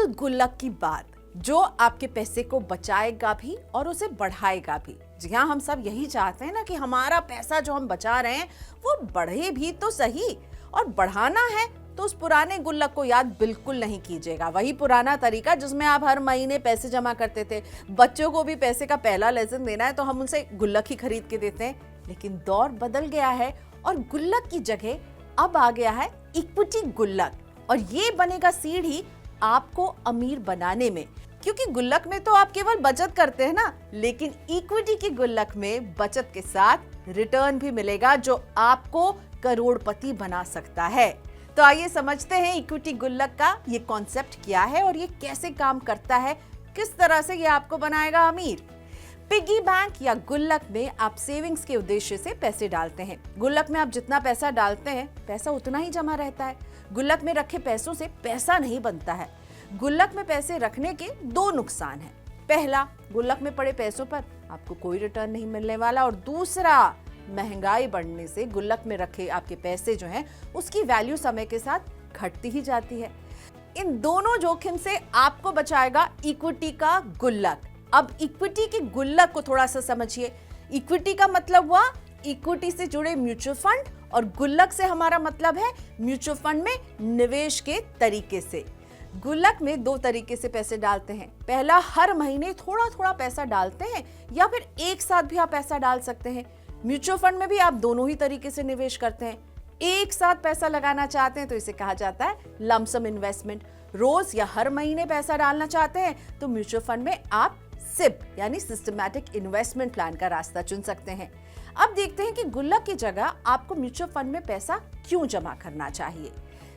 बिल्कुल गुल्लक की बात, जो आपके पैसे को बचाएगा भी और उसे बढ़ाएगा भी। जी हाँ, हम सब यही चाहते हैं ना कि हमारा पैसा जो हम बचा रहे हैं वो बढ़े भी तो सही, और बढ़ाना है तो उस पुराने गुल्लक को याद बिल्कुल नहीं कीजिएगा। वही पुराना तरीका जिसमें आप हर महीने पैसे जमा करते थे। बच्चों को भी पैसे का पहला लेसन देना है तो हम उनसे गुल्लक ही खरीद के देते हैं। लेकिन दौर बदल गया है और गुल्लक की जगह अब आ गया है इक्विटी गुल्लक, और ये बनेगा सीढ़ी आपको अमीर बनाने में। क्योंकि गुल्लक में तो आप केवल बचत करते हैं ना, लेकिन इक्विटी की गुल्लक में बचत के साथ रिटर्न भी मिलेगा जो आपको करोड़पति बना सकता है। तो आइए समझते हैं इक्विटी गुल्लक का ये कॉन्सेप्ट क्या है और ये कैसे काम करता है, किस तरह से ये आपको बनाएगा अमीर। पिगी बैंक या गुल्लक में आप सेविंग्स के उद्देश्य से पैसे डालते हैं। गुल्लक में आप जितना पैसा डालते हैं पैसा उतना ही जमा रहता है। गुल्लक में रखे पैसों से पैसा नहीं बनता है। गुल्लक में पैसे रखने के दो नुकसान हैं। पहला, गुल्लक में पड़े पैसों पर आपको कोई रिटर्न नहीं मिलने वाला, और दूसरा, महंगाई बढ़ने से गुल्लक में रखे आपके पैसे जो हैं उसकी वैल्यू समय के साथ घटती ही जाती है। इन दोनों जोखिम से आपको बचाएगा इक्विटी का गुल्लक। अब इक्विटी के गुल्लक को थोड़ा सा समझिए। इक्विटी का मतलब हुआ इक्विटी से जुड़े म्यूचुअल फंड, और गुल्लक से हमारा मतलब है म्यूचुअल फंड में निवेश के तरीके से। गुल्लक में दो तरीके से पैसे डालते हैं। पहला, हर महीने थोड़ा थोड़ा पैसा डालते हैं, या फिर एक साथ भी आप पैसा डाल सकते हैं। म्यूचुअल फंड में भी आप दोनों ही तरीके से निवेश करते हैं। एक साथ पैसा लगाना चाहते हैं तो इसे कहा जाता है लमसम इन्वेस्टमेंट। रोज या हर महीने पैसा डालना चाहते हैं तो म्यूचुअल फंड में आप सिप यानी सिस्टमैटिक इन्वेस्टमेंट प्लान का रास्ता चुन सकते हैं। अब देखते हैं कि गुल्लक की जगह आपको म्यूचुअल फंड में पैसा क्यों जमा करना चाहिए।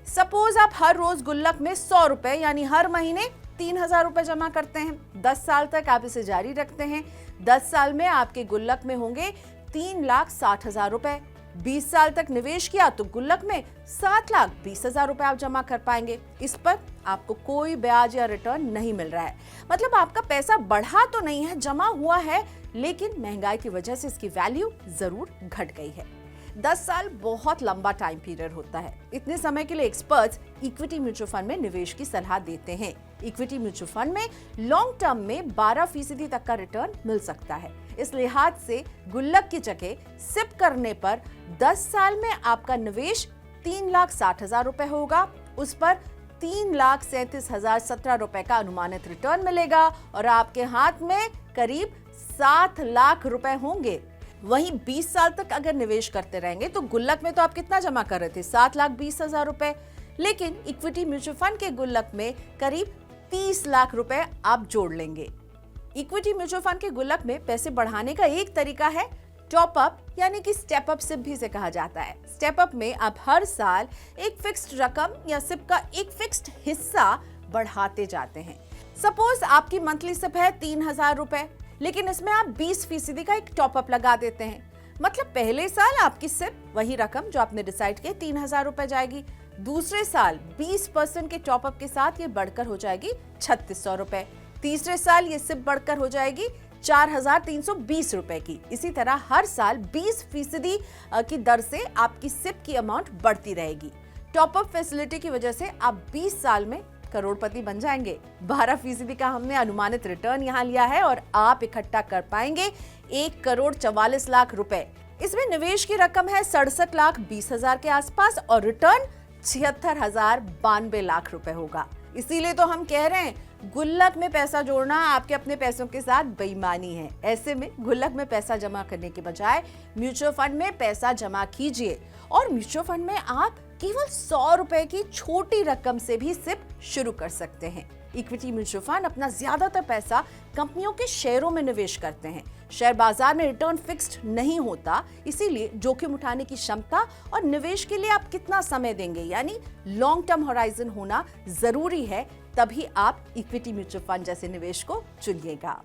सपोज आप हर रोज गुल्लक में 100 रुपए यानी हर महीने 3000 रुपए जमा करते हैं। 10 साल तक आप इसे जारी रखते हैं। 10 साल में आपके गुल्लक में होंगे 3,60,000 रुपए। 20 साल तक निवेश किया तो गुल्लक में 7,20,000 रुपए आप जमा कर पाएंगे। इस पर आपको कोई ब्याज या रिटर्न नहीं मिल रहा है। मतलब आपका पैसा बढ़ा तो नहीं है, जमा हुआ है, लेकिन महंगाई की वजह से इसकी वैल्यू जरूर घट गई है। 10 साल बहुत लंबा टाइम पीरियड होता है। इतने समय के लिए एक्सपर्ट्स इक्विटी म्यूचुअल फंड में निवेश की सलाह देते हैं। इक्विटी म्यूचुअल फंड में लॉन्ग टर्म में 12% तक का रिटर्न मिल सकता है। इस लिहाज से गुल्लक की जगह सिप करने पर 10 साल में आपका निवेश 3,60,000 रुपए होगा। उस पर 3,37,017 रुपए का अनुमानित रिटर्न मिलेगा, और आपके हाथ में करीब 7 लाख रुपए होंगे। वहीं 20 साल तक अगर निवेश करते रहेंगे तो गुल्लक में तो आप कितना जमा कर रहे थे, 7,20,000 रुपए, लेकिन इक्विटी म्यूचुअल फंड के गुल्लक में करीब 30 लाख रुपए आप जोड़ लेंगे। इक्विटी म्यूचुअल फंड के गुल्लक में पैसे बढ़ाने का एक तरीका है टॉप अप, यानी कि स्टेप अप सिप भी इसे कहा जाता है। स्टेप अप में आप हर साल एक फिक्स्ड रकम या सिप का एक फिक्स्ड हिस्सा बढ़ाते जाते हैं। सपोज आपकी मंथली सिप है 3,000 रुपए, लेकिन इसमें आप 20% का एक टॉप अप लगा देते हैं। मतलब पहले साल आपकी सिप वही रकम जो आपने डिसाइड किया 3,000 रुपए जाएगी। दूसरे साल 20% के टॉप अप के साथ ये बढ़कर हो जाएगी 3,600 रुपए। तीसरे साल ये सिप बढ़कर हो जाएगी 4,320 रुपए की। इसी तरह हर साल 20% की दर से आपकी सिप की अमाउंट बढ़ती रहेगी। टॉप अप फैसिलिटी की वजह से आप 20 साल में करोड़पति बन जाएंगे। 12% का हमने अनुमानित रिटर्न यहाँ लिया है, और आप इकट्ठा कर पाएंगे 1,44,00,000 रुपए। इसमें निवेश की रकम है 67,20,000 के आसपास, और रिटर्न 76,092 लाख रुपए होगा। इसीलिए तो हम कह रहे हैं गुल्लक में पैसा जोड़ना आपके अपने पैसों के साथ बेईमानी है। ऐसे में गुल्लक में पैसा जमा करने के बजाय म्यूचुअल फंड में पैसा जमा कीजिए, और म्यूचुअल फंड में आप केवल 100 रुपए की छोटी रकम से भी सिप शुरू कर सकते हैं। इक्विटी म्यूचुअल फंड अपना ज्यादातर पैसा कंपनियों के शेयरों में निवेश करते हैं। शेयर बाजार में रिटर्न फिक्स्ड नहीं होता, इसीलिए जोखिम उठाने की क्षमता और निवेश के लिए आप कितना समय देंगे, यानी लॉन्ग टर्म होराइजन होना जरूरी है। तभी आप इक्विटी म्यूचुअल फंड जैसे निवेश को चुनिएगा।